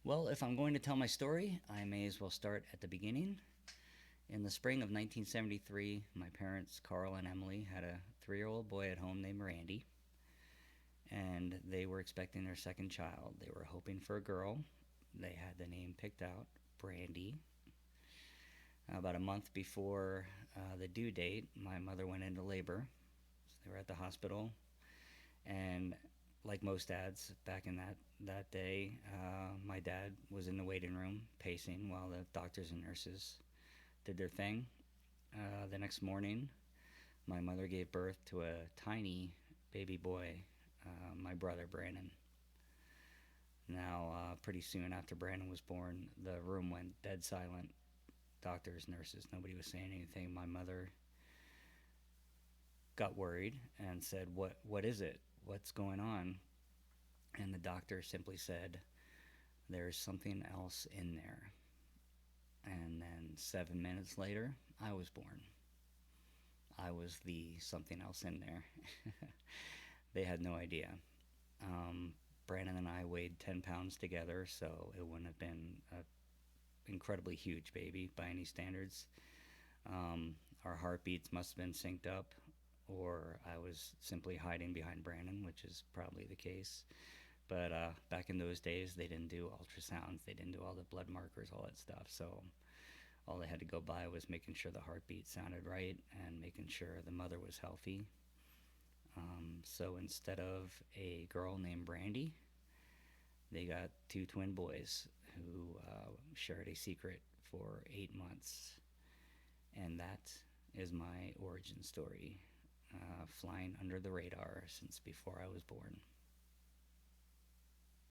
Well, if I'm going to tell my story, I may as well start at the beginning. In the spring of 1973, my parents, Carl and Emily, had a 3-year-old boy at home named Randy, and they were expecting their second child. They were hoping for a girl. They had the name picked out, Brandy. About a month before the due date, my mother went into labor. So they were at the hospital, and like most dads back in that day, my dad was in the waiting room pacing while the doctors and nurses did their thing. The next morning, my mother gave birth to a tiny baby boy, my brother Brandon. Now, pretty soon after Brandon was born, the room went dead silent. Doctors, nurses, nobody was saying anything. My mother got worried and said, What is it? What's going on?" And the doctor simply said, "There's something else in there." And then 7 minutes later, I was born. I was the something else in there. They had no idea. Um, Brandon and I weighed 10 pounds together, so it wouldn't have been an incredibly huge baby by any standards. Um, our heartbeats must have been synced up, or I was simply hiding behind Brandon, which is probably the case. But back in those days, they didn't do ultrasounds, they didn't do all the blood markers, all that stuff. So all they had to go by was making sure the heartbeat sounded right and making sure the mother was healthy. So instead of a girl named Brandy, they got two twin boys who shared a secret for 8 months. And that is my origin story, flying under the radar since before I was born.